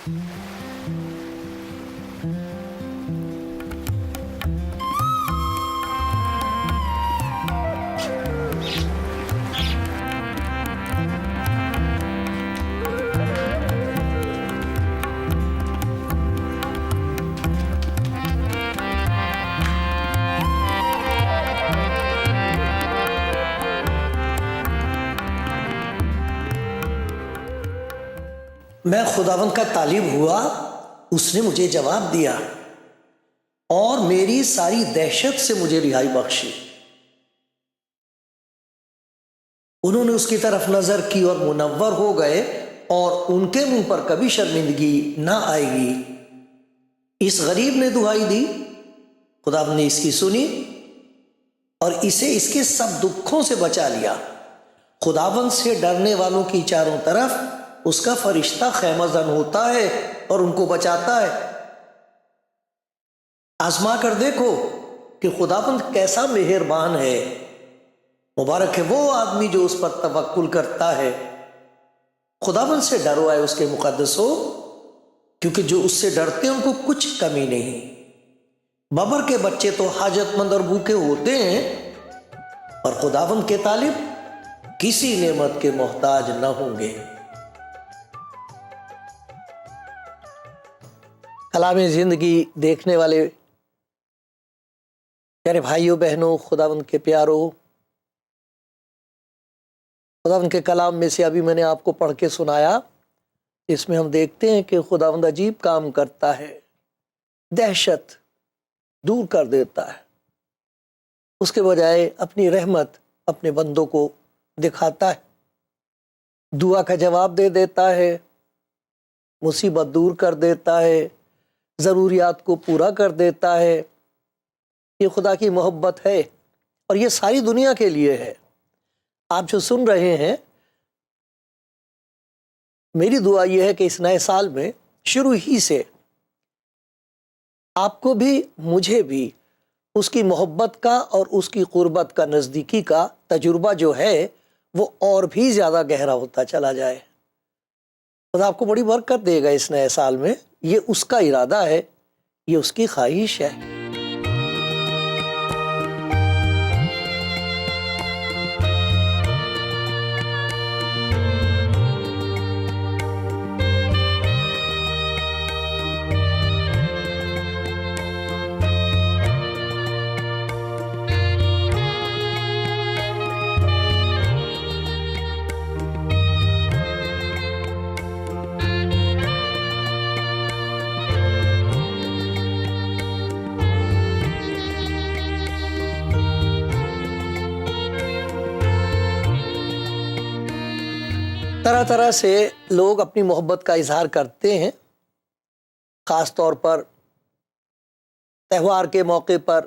میں خداوند کا طالب ہوا، اس نے مجھے جواب دیا اور میری ساری دہشت سے مجھے رہائی بخشی۔ انہوں نے اس کی طرف نظر کی اور منور ہو گئے، اور ان کے منہ پر کبھی شرمندگی نہ آئے گی۔ اس غریب نے دہائی دی، خداوند نے اس کی سنی اور اسے اس کے سب دکھوں سے بچا لیا۔ خداوند سے ڈرنے والوں کی چاروں طرف اس کا فرشتہ خیمہ زن ہوتا ہے اور ان کو بچاتا ہے۔ آزما کر دیکھو کہ خداوند کیسا مہربان ہے۔ مبارک ہے وہ آدمی جو اس پر توکل کرتا ہے۔ خداوند سے ڈرو اے اس کے مقدسو، کیونکہ جو اس سے ڈرتے ہیں ان کو کچھ کمی نہیں۔ ببر کے بچے تو حاجت مند اور بھوکے ہوتے ہیں، اور خداوند کے طالب کسی نعمت کے محتاج نہ ہوں گے۔ کلام زندگی دیکھنے والے پیارے بھائیوں بہنوں، خداوند کے پیارو، خداوند کے کلام میں سے ابھی میں نے آپ کو پڑھ کے سنایا، اس میں ہم دیکھتے ہیں کہ خداوند عجیب کام کرتا ہے، دہشت دور کر دیتا ہے، اس کے بجائے اپنی رحمت اپنے بندوں کو دکھاتا ہے، دعا کا جواب دے دیتا ہے، مصیبت دور کر دیتا ہے، ضروریات کو پورا کر دیتا ہے۔ یہ خدا کی محبت ہے، اور یہ ساری دنیا کے لیے ہے۔ آپ جو سن رہے ہیں، میری دعا یہ ہے کہ اس نئے سال میں شروع ہی سے آپ کو بھی مجھے بھی اس کی محبت کا اور اس کی قربت کا، نزدیکی کا تجربہ جو ہے وہ اور بھی زیادہ گہرا ہوتا چلا جائے۔ خدا آپ کو بڑی برکت دے گا اس نئے سال میں، یہ اس کا ارادہ ہے، یہ اس کی خواہش ہے۔ طرح طرح سے لوگ اپنی محبت کا اظہار کرتے ہیں، خاص طور پر تہوار کے موقع پر،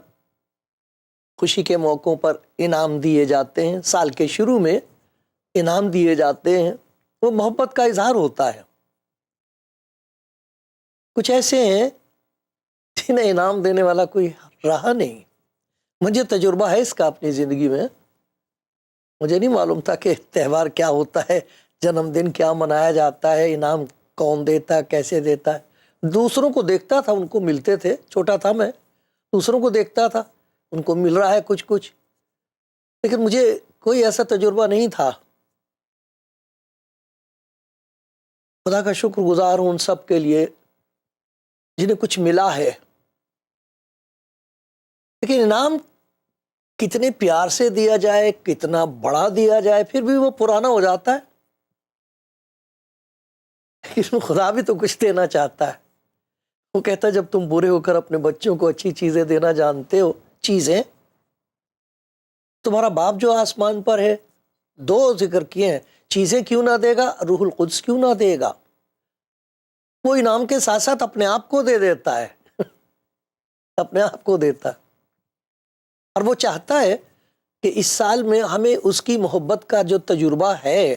خوشی کے موقعوں پر انعام دیے جاتے ہیں، سال کے شروع میں انعام دیے جاتے ہیں، وہ محبت کا اظہار ہوتا ہے۔ کچھ ایسے ہیں جنہیں انعام دینے والا کوئی رہا نہیں۔ مجھے تجربہ ہے اس کا اپنی زندگی میں، مجھے نہیں معلوم تھا کہ تہوار کیا ہوتا ہے، جنم دن کیا منایا جاتا ہے، انعام کون دیتا ہے، کیسے دیتا ہے۔ دوسروں کو دیکھتا تھا، ان کو ملتے تھے، چھوٹا تھا میں، دوسروں کو دیکھتا تھا، ان کو مل رہا ہے کچھ کچھ، لیکن مجھے کوئی ایسا تجربہ نہیں تھا۔ خدا کا شکر گزار ہوں ان سب کے لیے جنہیں کچھ ملا ہے، لیکن انعام کتنے پیار سے دیا جائے، کتنا بڑا دیا جائے، پھر بھی وہ پرانا ہو جاتا ہے۔ لیکن خدا بھی تو کچھ دینا چاہتا ہے۔ وہ کہتا ہے جب تم بوڑھے ہو کر اپنے بچوں کو اچھی چیزیں دینا جانتے ہو، چیزیں، تمہارا باپ جو آسمان پر ہے، دو ذکر کیے ہیں، چیزیں کیوں نہ دے گا، روح القدس کیوں نہ دے گا۔ وہ انعام کے ساتھ ساتھ اپنے آپ کو دے دیتا ہے، اپنے آپ کو دیتا ہے، اور وہ چاہتا ہے کہ اس سال میں ہمیں اس کی محبت کا جو تجربہ ہے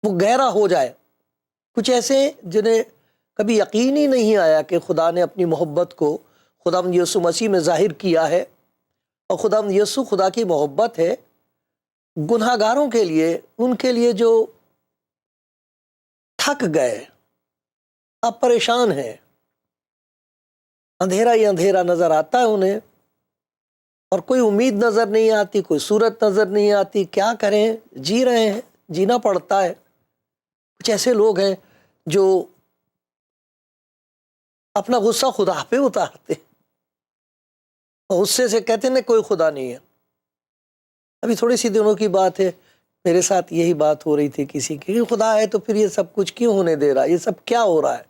وہ گہرا ہو جائے۔ کچھ ایسے جنہیں کبھی یقین ہی نہیں آیا کہ خدا نے اپنی محبت کو خداوند یسوع مسیح میں ظاہر کیا ہے، اور خداوند یسوع خدا کی محبت ہے گناہ گاروں کے لیے، ان کے لیے جو تھک گئے، آپ پریشان ہیں، اندھیرا ہی اندھیرا نظر آتا ہے انہیں، اور کوئی امید نظر نہیں آتی، کوئی صورت نظر نہیں آتی، کیا کریں؟ جی رہے ہیں، جینا پڑتا ہے۔ کچھ ایسے لوگ ہیں جو اپنا غصہ خدا پہ اتارتے، اور غصے سے کہتے ہیں کوئی خدا نہیں ہے۔ ابھی تھوڑی سی دنوں کی بات ہے، میرے ساتھ یہی بات ہو رہی تھی کسی کی، کہ خدا ہے تو پھر یہ سب کچھ کیوں ہونے دے رہا ہے، یہ سب کیا ہو رہا ہے؟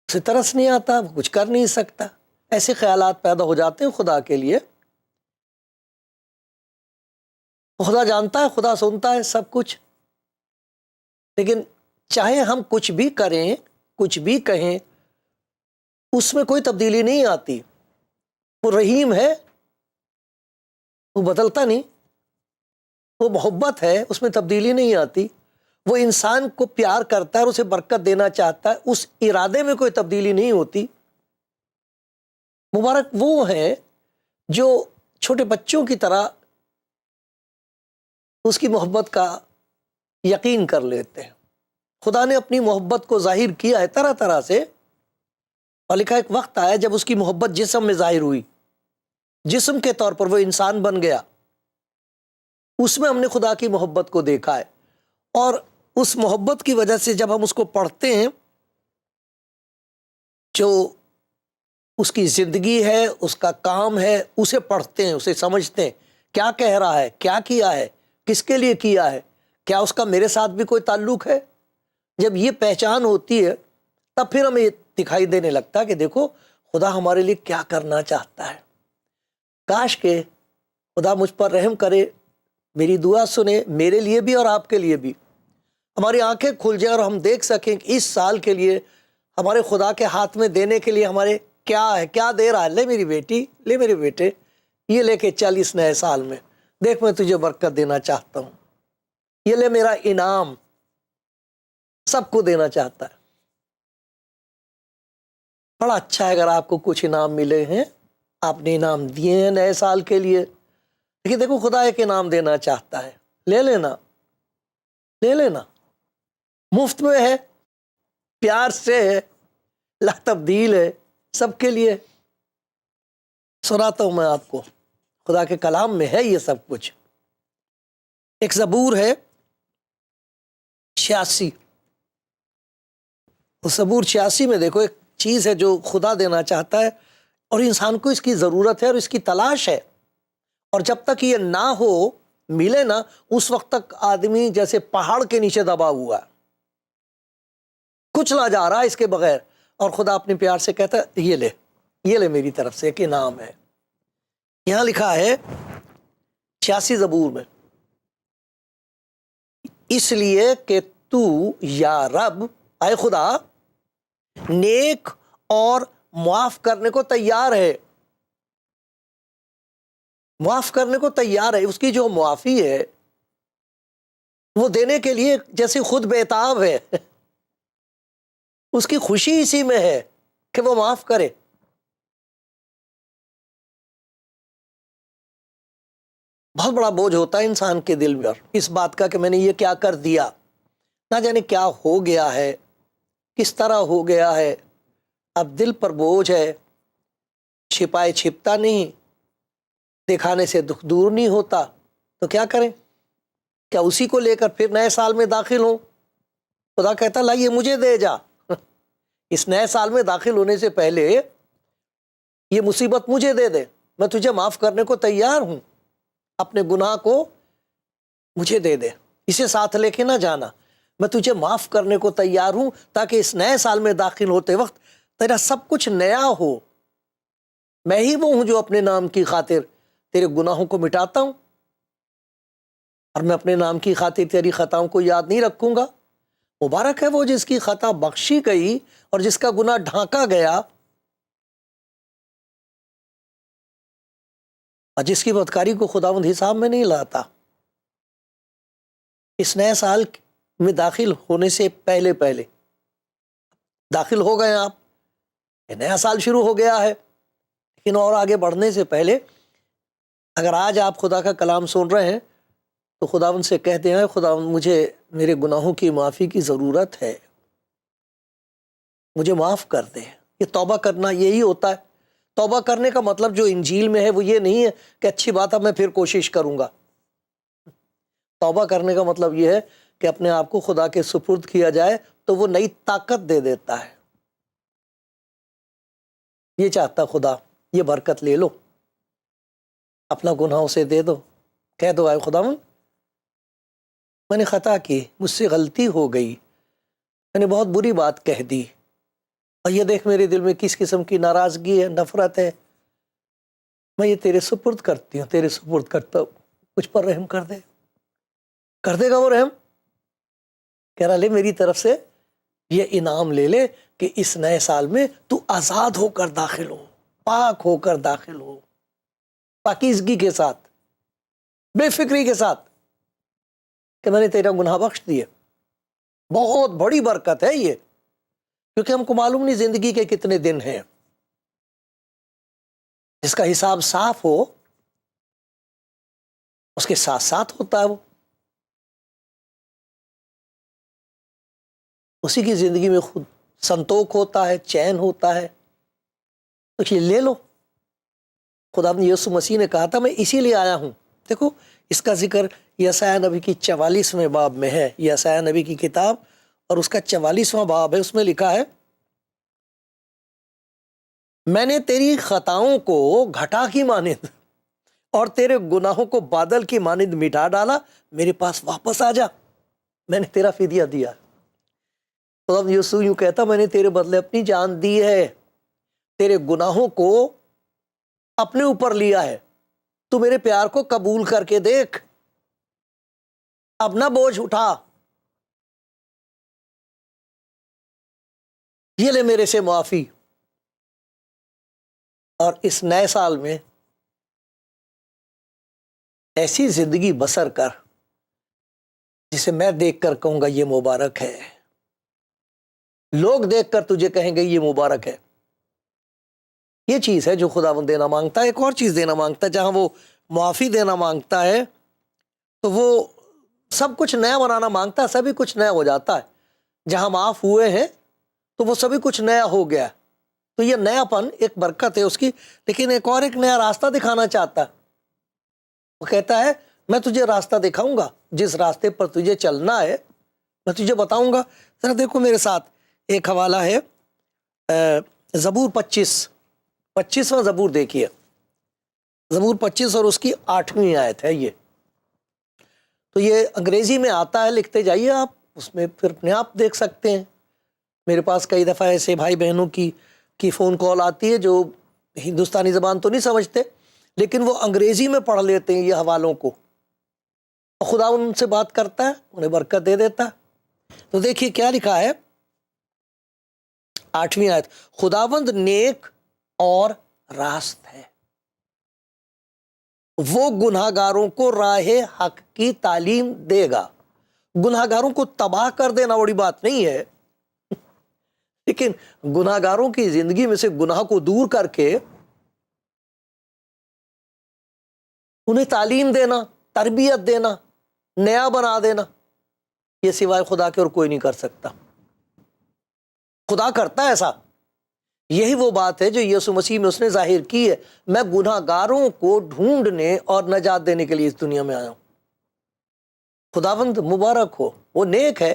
اسے ترس نہیں آتا، وہ کچھ کر نہیں سکتا۔ ایسے خیالات پیدا ہو جاتے ہیں خدا کے لیے۔ خدا جانتا ہے، خدا سنتا ہے سب کچھ، لیکن چاہے ہم کچھ بھی کریں، کچھ بھی کہیں، اس میں کوئی تبدیلی نہیں آتی۔ وہ رحیم ہے، وہ بدلتا نہیں، وہ محبت ہے، اس میں تبدیلی نہیں آتی۔ وہ انسان کو پیار کرتا ہے اور اسے برکت دینا چاہتا ہے، اس ارادے میں کوئی تبدیلی نہیں ہوتی۔ مبارک وہ ہیں جو چھوٹے بچوں کی طرح اس کی محبت کا یقین کر لیتے ہیں۔ خدا نے اپنی محبت کو ظاہر کیا ہے طرح طرح سے، اور لکھا ایک وقت آیا جب اس کی محبت جسم میں ظاہر ہوئی، جسم کے طور پر وہ انسان بن گیا۔ اس میں ہم نے خدا کی محبت کو دیکھا ہے، اور اس محبت کی وجہ سے جب ہم اس کو پڑھتے ہیں، جو اس کی زندگی ہے، اس کا کام ہے، اسے پڑھتے ہیں، اسے سمجھتے ہیں، کیا کہہ رہا ہے، کیا کیا ہے، کس کے لیے کیا ہے، کیا اس کا میرے ساتھ بھی کوئی تعلق ہے۔ جب یہ پہچان ہوتی ہے تب پھر ہمیں دکھائی دینے لگتا ہے کہ دیکھو خدا ہمارے لیے کیا کرنا چاہتا ہے۔ کاش کہ خدا مجھ پر رحم کرے، میری دعا سنے، میرے لیے بھی اور آپ کے لیے بھی، ہماری آنکھیں کھل جائیں اور ہم دیکھ سکیں کہ اس سال کے لیے ہمارے خدا کے ہاتھ میں دینے کے لیے ہمارے کیا ہے، کیا دے رہا ہے۔ لے میری بیٹی، لے میرے بیٹے، یہ لے کے چل اس نئے سال میں، دیکھ میں تجھے برکت دینا چاہتا ہوں، یہ لے میرا انعام، سب کو دینا چاہتا ہے۔ بڑا اچھا ہے اگر آپ کو کچھ انعام ملے ہیں، آپ نے انعام دیے ہیں نئے سال کے لیے، لیکن دیکھو خدا ایک انعام دینا چاہتا ہے، لے لینا، لے لینا، مفت میں ہے، پیار سے ہے، لا تبدیل ہے، سب کے لیے۔ سناتا ہوں میں آپ کو، خدا کے کلام میں ہے یہ سب کچھ۔ ایک زبور ہے 86، اس زبور 86 میں دیکھو ایک چیز ہے جو خدا دینا چاہتا ہے، اور انسان کو اس کی ضرورت ہے اور اس کی تلاش ہے، اور جب تک یہ نہ ہو، ملے نا، اس وقت تک آدمی جیسے پہاڑ کے نیچے دبا ہوا ہے، کچلا جا رہا ہے اس کے بغیر، اور خدا اپنے پیار سے کہتا ہے یہ لے، یہ لے میری طرف سے ایک انعام ہے۔ یہاں لکھا ہے 86 زبور میں، اس لیے کہ تو یا رب، اے خدا، نیک اور معاف کرنے کو تیار ہے، معاف کرنے کو تیار ہے۔ اس کی جو معافی ہے وہ دینے کے لیے جیسے خود بےتاب ہے، اس کی خوشی اسی میں ہے کہ وہ معاف کرے۔ بہت بڑا بوجھ ہوتا ہے انسان کے دل پر اس بات کا کہ میں نے یہ کیا کر دیا، نہ جانے کیا ہو گیا ہے، کس طرح ہو گیا ہے۔ اب دل پر بوجھ ہے، چھپائے چھپتا نہیں، دکھانے سے دکھ دور نہیں ہوتا، تو کیا کریں؟ کیا اسی کو لے کر پھر نئے سال میں داخل ہوں؟ خدا کہتا لا یہ مجھے دے جا، اس نئے سال میں داخل ہونے سے پہلے یہ مصیبت مجھے دے دے، میں تجھے معاف کرنے کو تیار ہوں، اپنے گناہ کو مجھے دے دے، اسے ساتھ لے کے نہ جانا، میں تجھے معاف کرنے کو تیار ہوں، تاکہ اس نئے سال میں داخل ہوتے وقت تیرا سب کچھ نیا ہو۔ میں ہی وہ ہوں جو اپنے نام کی خاطر تیرے گناہوں کو مٹاتا ہوں، اور میں اپنے نام کی خاطر تیری خطاؤں کو یاد نہیں رکھوں گا۔ مبارک ہے وہ جس کی خطا بخشی گئی اور جس کا گناہ ڈھانکا گیا، اور جس کی بدکاری کو خداوند حساب میں نہیں لاتا۔ اس نئے سال میں داخل ہونے سے پہلے داخل ہو گئے آپ، یہ نیا سال شروع ہو گیا ہے، لیکن اور آگے بڑھنے سے پہلے اگر آج آپ خدا کا کلام سن رہے ہیں تو خداوند سے کہتے ہیں خداوند مجھے میرے گناہوں کی معافی کی ضرورت ہے، مجھے معاف کر دے. یہ توبہ کرنا یہی ہوتا ہے. توبہ کرنے کا مطلب جو انجیل میں ہے وہ یہ نہیں ہے کہ اچھی بات ہے میں پھر کوشش کروں گا. توبہ کرنے کا مطلب یہ ہے کہ اپنے آپ کو خدا کے سپرد کیا جائے تو وہ نئی طاقت دے دیتا ہے. یہ چاہتا خدا، یہ برکت لے لو، اپنا گناہ اسے دے دو، کہہ دو اے خدا میں نے خطا کی، مجھ سے غلطی ہو گئی، میں نے بہت بری بات کہہ دی، اور یہ دیکھ میرے دل میں کس قسم کی ناراضگی ہے، نفرت ہے، میں یہ تیرے سپرد کرتی ہوں، تیرے سپرد کرتا ہوں، مجھ پر رحم کر دے. کر دے گا وہ رحم. کہہ رہا لے میری طرف سے یہ انعام لے لے کہ اس نئے سال میں تو آزاد ہو کر داخل ہو، پاک ہو کر داخل ہو، پاکیزگی کے ساتھ، بے فکری کے ساتھ، کہ میں نے تیرا گناہ بخش دیے. بہت بڑی برکت ہے یہ، کیونکہ ہم کو معلوم نہیں زندگی کے کتنے دن ہیں. جس کا حساب صاف ہو اس کے ساتھ ساتھ ہوتا ہے وہ، اسی کی زندگی میں خود سنتوک ہوتا ہے، چین ہوتا ہے. تو یہ لے لو. خدا یسوع مسیح نے کہا تھا میں اسی لیے آیا ہوں. دیکھو اس کا ذکر یسعیاہ نبی کی 44ویں باب میں ہے. یسعیاہ نبی کی کتاب اور اس کا 44واں باب ہے. اس میں لکھا ہے میں نے تیری خطاؤں کو گھٹا کی مانند اور تیرے گناہوں کو بادل کی مانند مٹا ڈالا، میرے پاس واپس آ جا، میں نے تیرا فدیہ دیا. تو اب یسوع یوں کہتا میں نے تیرے بدلے اپنی جان دی ہے، تیرے گناہوں کو اپنے اوپر لیا ہے، تو میرے پیار کو قبول کر کے دیکھ، اپنا بوجھ اٹھا، یہ لے میرے سے معافی. اور اس نئے سال میں ایسی زندگی بسر کر جسے میں دیکھ کر کہوں گا یہ مبارک ہے، لوگ دیکھ کر تجھے کہیں گے یہ مبارک ہے. یہ چیز ہے جو خداوند دینا مانگتا ہے. ایک اور چیز دینا مانگتا ہے، جہاں وہ معافی دینا مانگتا ہے تو وہ سب کچھ نیا بنانا مانگتا ہے، سبھی کچھ نیا ہو جاتا ہے. جہاں معاف ہوئے ہیں تو وہ سبھی کچھ نیا ہو گیا. تو یہ نیا پن ایک برکت ہے اس کی. لیکن ایک اور ایک نیا راستہ دکھانا چاہتا ہے. وہ کہتا ہے میں تجھے راستہ دکھاؤں گا، جس راستے پر تجھے چلنا ہے میں تجھے بتاؤں گا. ذرا دیکھو میرے ساتھ ایک حوالہ ہے زبور 25واں زبور دیکھیے، زبور 25 اور اس کی 8ویں آیت ہے یہ. تو یہ انگریزی میں آتا ہے، لکھتے جائیے آپ، اس میں پھر اپنے آپ دیکھ سکتے ہیں. میرے پاس کئی دفعہ ایسے بھائی بہنوں کی فون کال آتی ہے جو ہندوستانی زبان تو نہیں سمجھتے لیکن وہ انگریزی میں پڑھ لیتے ہیں یہ حوالوں کو، خدا ان سے بات کرتا ہے، انہیں برکت دے دیتا ہے. تو دیکھیے کیا لکھا ہے 8ویں آیت، خداوند نیک اور راست ہے، وہ گناہ گاروں کو راہ حق کی تعلیم دے گا. گناہ گاروں کو تباہ کر دینا بڑی بات نہیں ہے، لیکن گناہ گاروں کی زندگی میں سے گناہ کو دور کر کے انہیں تعلیم دینا، تربیت دینا، نیا بنا دینا، یہ سوائے خدا کے اور کوئی نہیں کر سکتا. خدا کرتا ہے ایسا. یہی وہ بات ہے جو یسوع مسیح میں اس نے ظاہر کی ہے، میں گناہ گاروں کو ڈھونڈنے اور نجات دینے کے لیے اس دنیا میں آیا ہوں. خداوند مبارک ہو، وہ نیک ہے،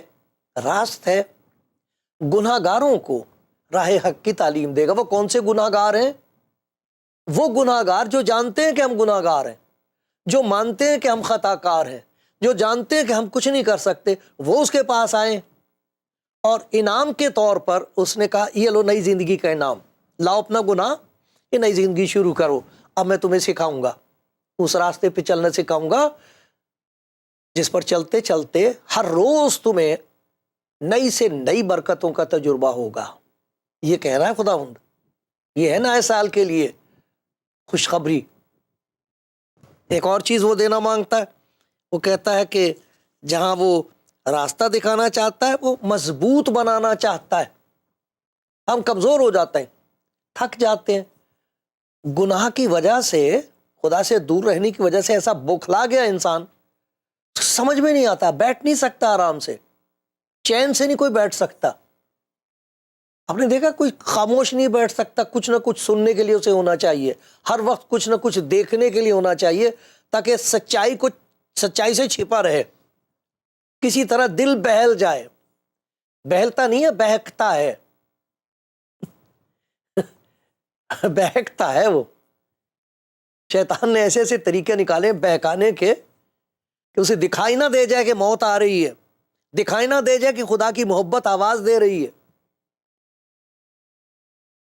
راست ہے، گناہ گاروں کو راہ حق کی تعلیم دے گا. وہ کون سے گناہ گار ہیں؟ وہ گناہ گار جو جانتے ہیں کہ ہم گناہ گار ہیں، جو مانتے ہیں کہ ہم خطا کار ہیں، جو جانتے ہیں کہ ہم کچھ نہیں کر سکتے، وہ اس کے پاس آئیں اور انعام کے طور پر اس نے کہا یہ لو نئی زندگی کا انعام، لاؤ اپنا گناہ، یہ نئی زندگی شروع کرو. اب میں تمہیں سکھاؤں گا، اس راستے پہ چلنا سکھاؤں گا جس پر چلتے چلتے ہر روز تمہیں نئی سے نئی برکتوں کا تجربہ ہوگا. یہ کہہ رہا ہے خداوند. یہ ہے نئے سال کے لیے خوشخبری. ایک اور چیز وہ دینا مانگتا ہے، وہ کہتا ہے کہ جہاں وہ راستہ دکھانا چاہتا ہے وہ مضبوط بنانا چاہتا ہے. ہم کمزور ہو جاتے ہیں، تھک جاتے ہیں، گناہ کی وجہ سے، خدا سے دور رہنے کی وجہ سے ایسا بوکھلا گیا انسان، سمجھ میں نہیں آتا، بیٹھ نہیں سکتا آرام سے، چین سے نہیں کوئی بیٹھ سکتا. آپ نے دیکھا کوئی خاموش نہیں بیٹھ سکتا، کچھ نہ کچھ سننے کے لیے اسے ہونا چاہیے، ہر وقت کچھ نہ کچھ دیکھنے کے لیے ہونا چاہیے تاکہ سچائی سے چھپا رہے، کسی طرح دل بہل جائے، بہلتا نہیں ہے بہکتا ہے بہکتا ہے وہ۔ شیطان نے ایسے ایسے طریقے نکالے بہکانے کے کہ اسے دکھائی نہ دے جائے کہ موت آ رہی ہے، دکھائی نہ دے جائے کہ خدا کی محبت آواز دے رہی ہے۔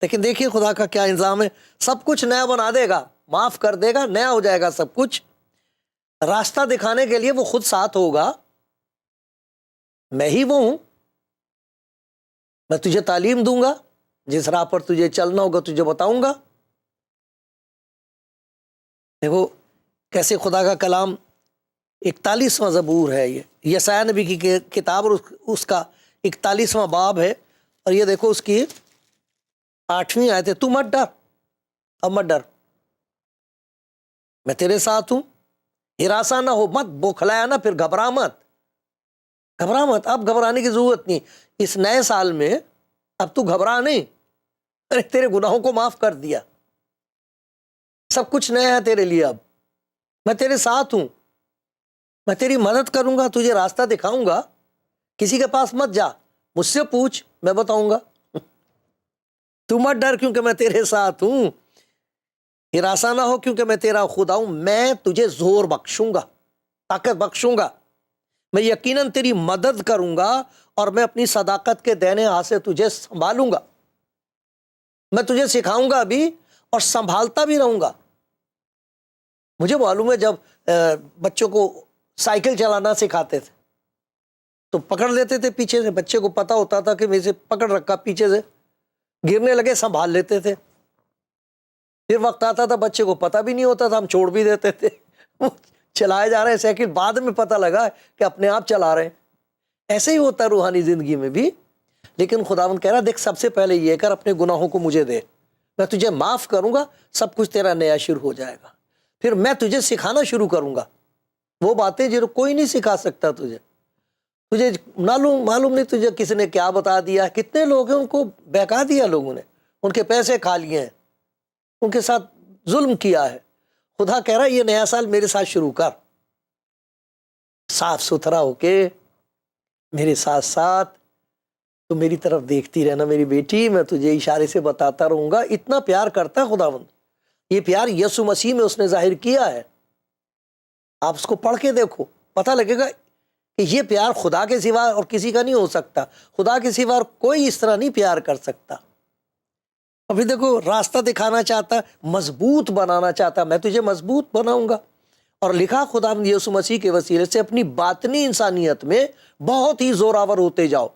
لیکن دیکھیے خدا کا کیا انظام ہے، سب کچھ نیا بنا دے گا، معاف کر دے گا، نیا ہو جائے گا سب کچھ۔ راستہ دکھانے کے لیے وہ خود ساتھ ہوگا، میں ہی وہ ہوں، میں تجھے تعلیم دوں گا، جس راہ پر تجھے چلنا ہوگا تجھے بتاؤں گا۔ دیکھو کیسے خدا کا کلام 41واں زبور ہے، یہ یسایہ نبی کی کتاب، اور اس کا 41واں باب ہے، اور یہ دیکھو اس کی 8ویں آیت ہے، تو مت ڈر، اب مت ڈر، میں تیرے ساتھ ہوں، ہراساں نہ ہو، مت بوکھلایا نہ، پھر گھبرا مت، گھبرا مت، اب گھبرانے کی ضرورت نہیں، اس نئے سال میں اب تو گھبرا نہیں، ارے تیرے گناہوں کو معاف کر دیا، سب کچھ نیا ہے تیرے لیے، اب میں تیرے ساتھ ہوں، میں تیری مدد کروں گا، تجھے راستہ دکھاؤں گا، کسی کے پاس مت جا، مجھ سے پوچھ، میں بتاؤں گا، تو مت ڈر کیونکہ میں تیرے ساتھ ہوں، ہراساں نہ ہو کیونکہ میں تیرا خدا ہوں، میں تجھے زور بخشوں گا، طاقت بخشوں گا، میں یقیناً تیری مدد کروں گا، اور میں اپنی صداقت کے دہنے ہاتھ سے تجھے سنبھالوں گا، میں تجھے سکھاؤں گا بھی اور سنبھالتا بھی رہوں گا۔ مجھے معلوم ہے جب بچوں کو سائیکل چلانا سکھاتے تھے تو پکڑ لیتے تھے پیچھے سے، بچے کو پتا ہوتا تھا کہ میں اسے پکڑ رکھا، پیچھے سے گرنے لگے سنبھال لیتے تھے، پھر وقت آتا تھا بچے کو پتہ بھی نہیں ہوتا تھا، ہم چھوڑ بھی دیتے تھے، وہ چلائے جا رہے ہیں سائیکل، بعد میں پتہ لگا کہ اپنے آپ چلا رہے ہیں۔ ایسے ہی ہوتا ہے روحانی زندگی میں بھی، لیکن خداوند کہہ رہا دیکھ سب سے پہلے یہ کر، اپنے گناہوں کو مجھے دے، میں تجھے معاف کروں گا، سب کچھ تیرا نیا شروع ہو جائے گا، پھر میں تجھے سکھانا شروع کروں گا وہ باتیں جو کوئی نہیں سکھا سکتا، تجھے معلوم نہیں تجھے کس نے کیا بتا دیا، کتنے لوگ ہیں ان کو بہکا دیا، لوگوں نے ان کے پیسے کھا لیے ہیں، ان کے ساتھ ظلم کیا ہے۔ خدا کہہ رہا ہے یہ نیا سال میرے ساتھ شروع کر، صاف ستھرا ہو کے میرے ساتھ ساتھ تو میری طرف دیکھتی رہنا میری بیٹی، میں تجھے اشارے سے بتاتا رہوں گا۔ اتنا پیار کرتا ہے خداوند، یہ پیار یسوع مسیح میں اس نے ظاہر کیا ہے، آپ اس کو پڑھ کے دیکھو، پتہ لگے گا کہ یہ پیار خدا کے سوا اور کسی کا نہیں ہو سکتا، خدا کے سوا اور کوئی اس طرح نہیں پیار کر سکتا۔ ابھی دیکھو راستہ دکھانا چاہتا ہے، مضبوط بنانا چاہتا، میں تجھے مضبوط بناؤں گا، اور لکھا خداوند یسوع مسیح کے وسیلے سے اپنی باطنی انسانیت میں بہت ہی زوراور ہوتے جاؤ۔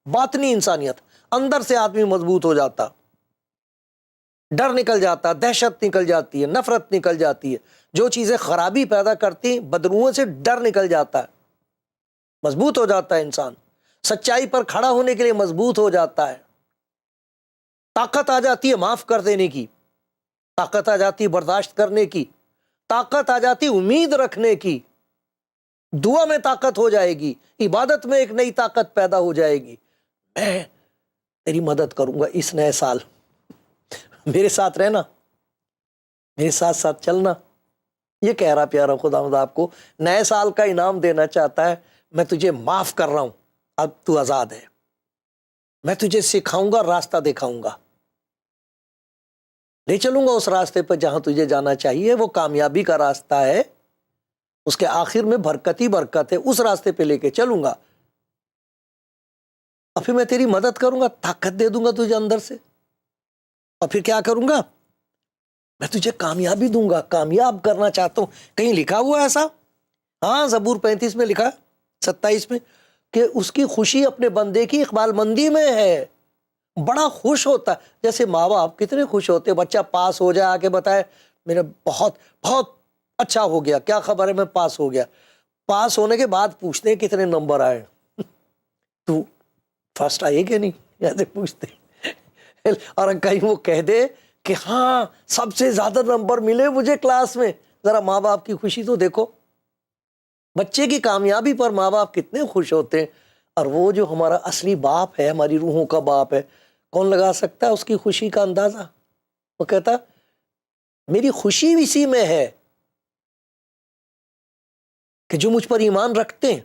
باطنی انسانیت، اندر سے آدمی مضبوط ہو جاتا، ڈر نکل جاتا، دہشت نکل جاتی ہے، نفرت نکل جاتی ہے، جو چیزیں خرابی پیدا کرتی بدروؤں سے ڈر نکل جاتا ہے، مضبوط ہو جاتا ہے انسان، سچائی پر کھڑا ہونے کے لیے مضبوط ہو جاتا ہے، طاقت آ جاتی ہے معاف کر دینے کی، طاقت آ جاتی ہے برداشت کرنے کی، طاقت آ جاتی امید رکھنے کی، دعا میں طاقت ہو جائے گی، عبادت میں ایک نئی طاقت پیدا ہو جائے گی۔ میں تیری مدد کروں گا اس نئے سال، میرے ساتھ رہنا، میرے ساتھ ساتھ چلنا۔ یہ کہہ رہا پیارا خداوند آپ کو، نئے سال کا انعام دینا چاہتا ہے، میں تجھے معاف کر رہا ہوں، اب تو آزاد ہے، میں تجھے سکھاؤں گا، راستہ دکھاؤں گا، لے چلوں گا اس راستے پر جہاں تجھے جانا چاہیے، وہ کامیابی کا راستہ ہے، اس کے آخر میں برکت ہی برکت ہے، اس راستے پہ لے کے چلوں گا، اور پھر میں تیری مدد کروں گا، طاقت دے دوں گا تجھے اندر سے، اور پھر کیا کروں گا، میں تجھے کامیابی دوں گا، کامیاب کرنا چاہتا ہوں۔ کہیں لکھا ہوا ایسا؟ ہاں، زبور 35 میں لکھا، 27 میں، کہ اس کی خوشی اپنے بندے کی اقبال مندی میں ہے، بڑا خوش ہوتا ہے۔ جیسے ماں باپ کتنے خوش ہوتے، بچہ پاس ہو جائے، آ کے بتائے میرا بہت بہت اچھا ہو گیا، کیا خبر ہے میں پاس ہو گیا، پاس ہونے کے بعد پوچھتے ہیں کتنے نمبر آئے، تو فرسٹ آئے کہ نہیں، ایسے پوچھتے، اور کہیں وہ کہہ دے کہ ہاں سب سے زیادہ نمبر ملے مجھے کلاس میں، ذرا ماں باپ کی خوشی تو دیکھو، بچے کی کامیابی پر ماں باپ کتنے خوش ہوتے ہیں۔ اور وہ جو ہمارا اصلی باپ ہے، ہماری روحوں کا باپ ہے، کون لگا سکتا ہے اس کی خوشی کا اندازہ؟ وہ کہتا میری خوشی اسی میں ہے کہ جو مجھ پر ایمان رکھتے ہیں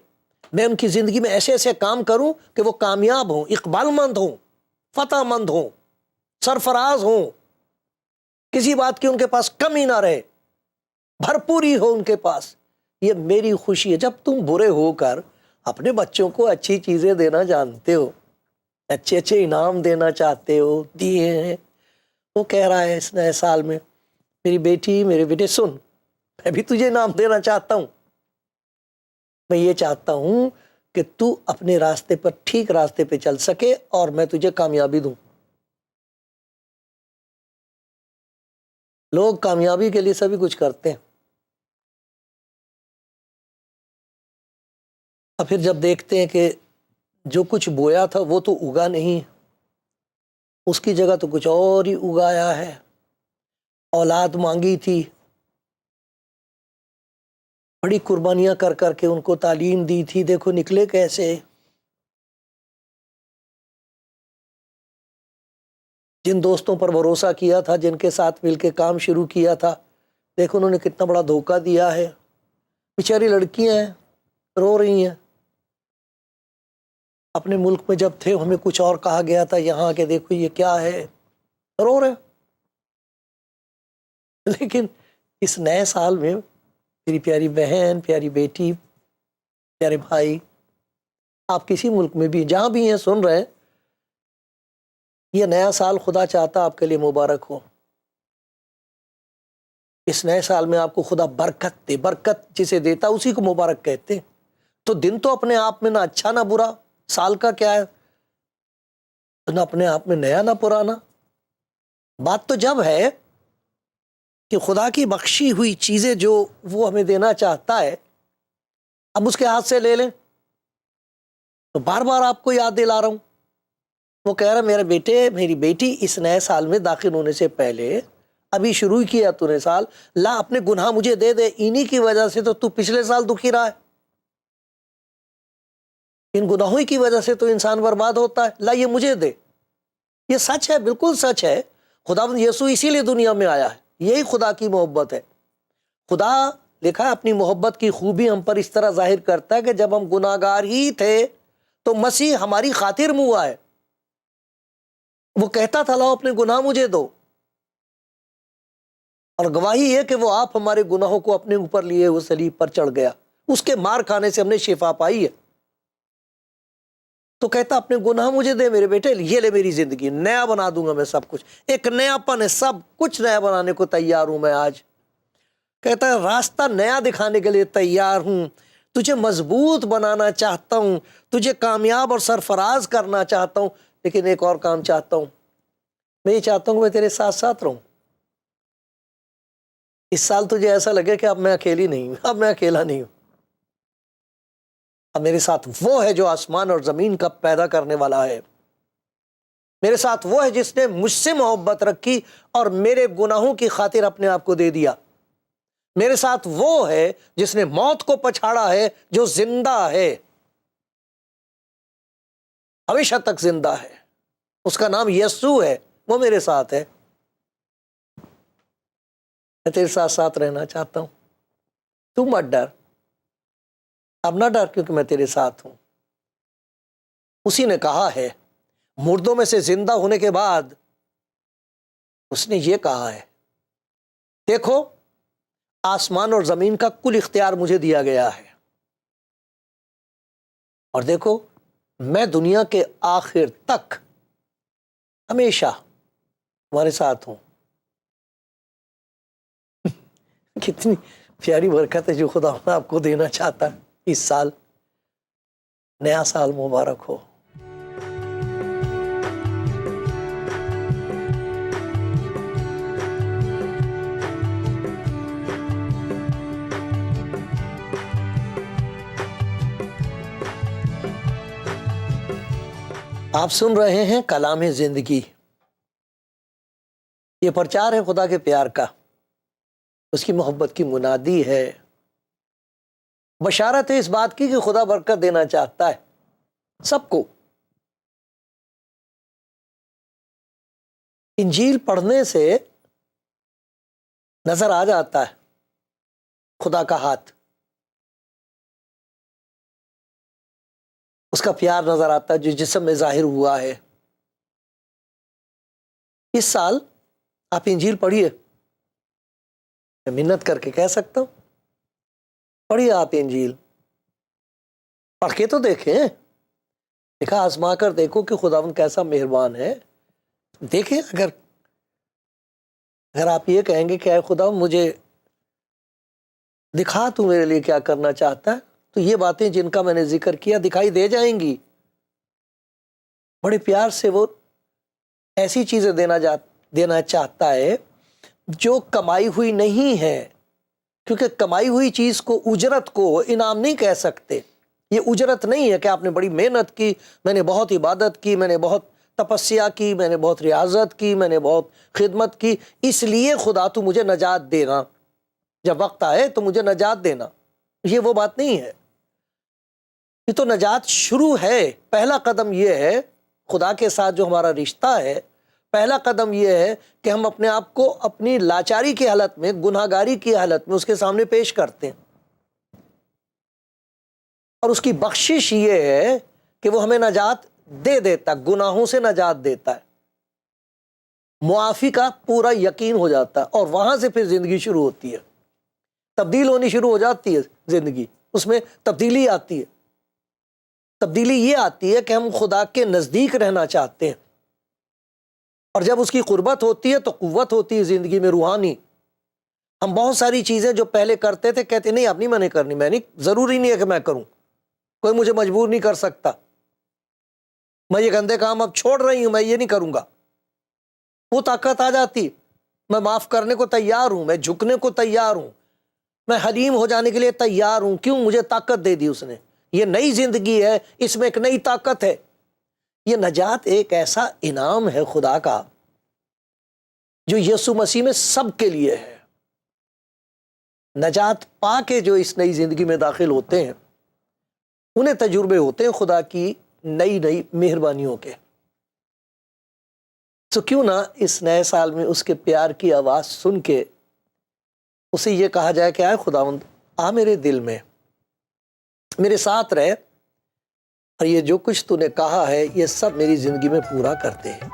میں ان کی زندگی میں ایسے ایسے کام کروں کہ وہ کامیاب ہوں، اقبال مند ہوں، فتح مند ہوں، سرفراز ہوں، کسی بات کی ان کے پاس کمی نہ رہے، بھرپوری ہو ان کے پاس. یہ میری خوشی ہے. جب تم برے ہو کر اپنے بچوں کو اچھی چیزیں دینا جانتے ہو، اچھے اچھے انعام دینا چاہتے ہو، دیے ہیں. وہ کہہ رہا ہے اس نئے سال میں میری بیٹی، میرے بیٹے سن، میں بھی تجھے انعام دینا چاہتا ہوں. میں یہ چاہتا ہوں کہ تو اپنے راستے پر، ٹھیک راستے پہ چل سکے اور میں تجھے کامیابی دوں. لوگ کامیابی کے لیے سبھی کچھ کرتے ہیں، اور پھر جب دیکھتے ہیں کہ جو کچھ بویا تھا وہ تو اگا نہیں، اس کی جگہ تو کچھ اور ہی اگایا ہے. اولاد مانگی تھی، بڑی قربانیاں کر کر کے ان کو تعلیم دی تھی، دیکھو نکلے کیسے. جن دوستوں پر بھروسہ کیا تھا، جن کے ساتھ مل کے کام شروع کیا تھا، دیکھو انہوں نے کتنا بڑا دھوکہ دیا ہے. بیچاری لڑکیاں ہیں، رو رہی ہیں. اپنے ملک میں جب تھے ہمیں کچھ اور کہا گیا تھا، یہاں کے دیکھو یہ کیا ہے، رو رہے. لیکن اس نئے سال میں میری پیاری بہن، پیاری بیٹی، پیارے بھائی، آپ کسی ملک میں بھی جہاں بھی ہیں سن رہے ہیں، یہ نیا سال خدا چاہتا آپ کے لیے مبارک ہو. اس نئے سال میں آپ کو خدا برکت دے. برکت جسے دیتا اسی کو مبارک کہتے ہیں. تو دن تو اپنے آپ میں نہ اچھا نہ برا، سال کا کیا ہے، نہ اپنے آپ میں نیا نہ پرانا. بات تو جب ہے کہ خدا کی بخشی ہوئی چیزیں جو وہ ہمیں دینا چاہتا ہے اب اس کے ہاتھ سے لے لیں. تو بار بار آپ کو یاد دلا رہا ہوں. وہ کہہ رہا میرے بیٹے، میری بیٹی، اس نئے سال میں داخل ہونے سے پہلے، ابھی شروع کیا تو نے سال، لا اپنے گناہ مجھے دے دے. انہی کی وجہ سے تو پچھلے سال دکھی رہا ہے. ان گناہوں کی وجہ سے تو انسان برباد ہوتا ہے. لا یہ مجھے دے. یہ سچ ہے، بالکل سچ ہے. خداوند یسوع اسی لیے دنیا میں آیا ہے. یہی خدا کی محبت ہے. خدا لکھا ہے اپنی محبت کی خوبی ہم پر اس طرح ظاہر کرتا ہے کہ جب ہم گناہگار ہی تھے تو مسیح ہماری خاطر منہ آئے. وہ کہتا تھا لاؤ اپنے گناہ مجھے دو، اور گواہی یہ کہ وہ آپ ہمارے گناہوں کو اپنے اوپر لیے وہ صلیب پر چڑھ گیا. اس کے مار کھانے سے ہم نے شفا پائی ہے. تو کہتا اپنے گناہ مجھے دے میرے بیٹے، یہ لے میری زندگی، نیا بنا دوں گا میں سب کچھ. ایک نیا پن ہے، سب کچھ نیا بنانے کو تیار ہوں میں آج. کہتا ہے راستہ نیا دکھانے کے لیے تیار ہوں، تجھے مضبوط بنانا چاہتا ہوں، تجھے کامیاب اور سرفراز کرنا چاہتا ہوں. لیکن ایک اور کام چاہتا ہوں، میں یہ چاہتا ہوں کہ میں تیرے ساتھ ساتھ رہوں. اس سال تجھے ایسا لگے کہ اب میں اکیلی نہیں ہوں، اب میں اکیلا نہیں ہوں. اب میرے ساتھ وہ ہے جو آسمان اور زمین کا پیدا کرنے والا ہے. میرے ساتھ وہ ہے جس نے مجھ سے محبت رکھی اور میرے گناہوں کی خاطر اپنے آپ کو دے دیا. میرے ساتھ وہ ہے جس نے موت کو پچھاڑا ہے، جو زندہ ہے، ہمیشہ تک زندہ ہے. اس کا نام یسوع ہے. وہ میرے ساتھ ہے. میں تیرے ساتھ ساتھ رہنا چاہتا ہوں. تو مت ڈر، اب نہ ڈر، کیونکہ میں تیرے ساتھ ہوں. اسی نے کہا ہے مردوں میں سے زندہ ہونے کے بعد، اس نے یہ کہا ہے دیکھو آسمان اور زمین کا کل اختیار مجھے دیا گیا ہے، اور دیکھو میں دنیا کے آخر تک ہمیشہ تمہارے ساتھ ہوں. کتنی پیاری برکت ہے جو خدا آپ کو دینا چاہتا ہے. اس سال نیا سال مبارک ہو. آپ سن رہے ہیں کلام زندگی. یہ پرچار ہے خدا کے پیار کا، اس کی محبت کی منادی ہے. بشارت ہے اس بات کی کہ خدا برکت دینا چاہتا ہے سب کو. انجیل پڑھنے سے نظر آ جاتا ہے خدا کا ہاتھ، اس کا پیار نظر آتا ہے جو جسم میں ظاہر ہوا ہے۔ اس سال آپ انجیل پڑھیے، میں منت کر کے کہہ سکتا ہوں، پڑھیے آپ انجیل، پڑھ کے تو دیکھیں، دیکھا آزما کر دیکھو کہ خداوند کیسا مہربان ہے۔ دیکھیں اگر آپ یہ کہیں گے کہ اے خداوند مجھے دکھا تو میرے لیے کیا کرنا چاہتا ہے، تو یہ باتیں جن کا میں نے ذکر کیا دکھائی دے جائیں گی۔ بڑے پیار سے وہ ایسی چیزیں دینا چاہتا ہے جو کمائی ہوئی نہیں ہے، کیونکہ کمائی ہوئی چیز کو، اجرت کو انعام نہیں کہہ سکتے۔ یہ اجرت نہیں ہے کہ آپ نے بڑی محنت کی، میں نے بہت عبادت کی، میں نے بہت تپسیا کی، میں نے بہت ریاضت کی، میں نے بہت خدمت کی، اس لیے خدا تو مجھے نجات دینا، جب وقت آئے تو مجھے نجات دینا۔ یہ وہ بات نہیں ہے، یہ تو نجات شروع ہے۔ پہلا قدم یہ ہے خدا کے ساتھ جو ہمارا رشتہ ہے، پہلا قدم یہ ہے کہ ہم اپنے آپ کو اپنی لاچاری کی حالت میں، گناہگاری کی حالت میں اس کے سامنے پیش کرتے ہیں، اور اس کی بخشش یہ ہے کہ وہ ہمیں نجات دے دیتا، گناہوں سے نجات دیتا ہے، معافی کا پورا یقین ہو جاتا ہے، اور وہاں سے پھر زندگی شروع ہوتی ہے، تبدیل ہونی شروع ہو جاتی ہے زندگی، اس میں تبدیلی آتی ہے۔ تبدیلی یہ آتی ہے کہ ہم خدا کے نزدیک رہنا چاہتے ہیں، اور جب اس کی قربت ہوتی ہے تو قوت ہوتی ہے زندگی میں روحانی۔ ہم بہت ساری چیزیں جو پہلے کرتے تھے کہتے نہیں اب نہیں میں نے کرنی، میں نہیں، ضروری نہیں ہے کہ میں کروں، کوئی مجھے مجبور نہیں کر سکتا، میں یہ گندے کام اب چھوڑ رہی ہوں، میں یہ نہیں کروں گا۔ وہ طاقت آ جاتی، میں معاف کرنے کو تیار ہوں، میں جھکنے کو تیار ہوں، میں حلیم ہو جانے کے لیے تیار ہوں۔ کیوں؟ مجھے طاقت دے دی اس نے، یہ نئی زندگی ہے، اس میں ایک نئی طاقت ہے۔ یہ نجات ایک ایسا انعام ہے خدا کا جو یسوع مسیح میں سب کے لیے ہے۔ نجات پا کے جو اس نئی زندگی میں داخل ہوتے ہیں انہیں تجربے ہوتے ہیں خدا کی نئی نئی مہربانیوں کے۔ تو کیوں نہ اس نئے سال میں اس کے پیار کی آواز سن کے اسے یہ کہا جائے کہ اے خداوند آ میرے دل میں، میرے ساتھ رہ، اور یہ جو کچھ تو نے کہا ہے یہ سب میری زندگی میں پورا کرتے ہیں۔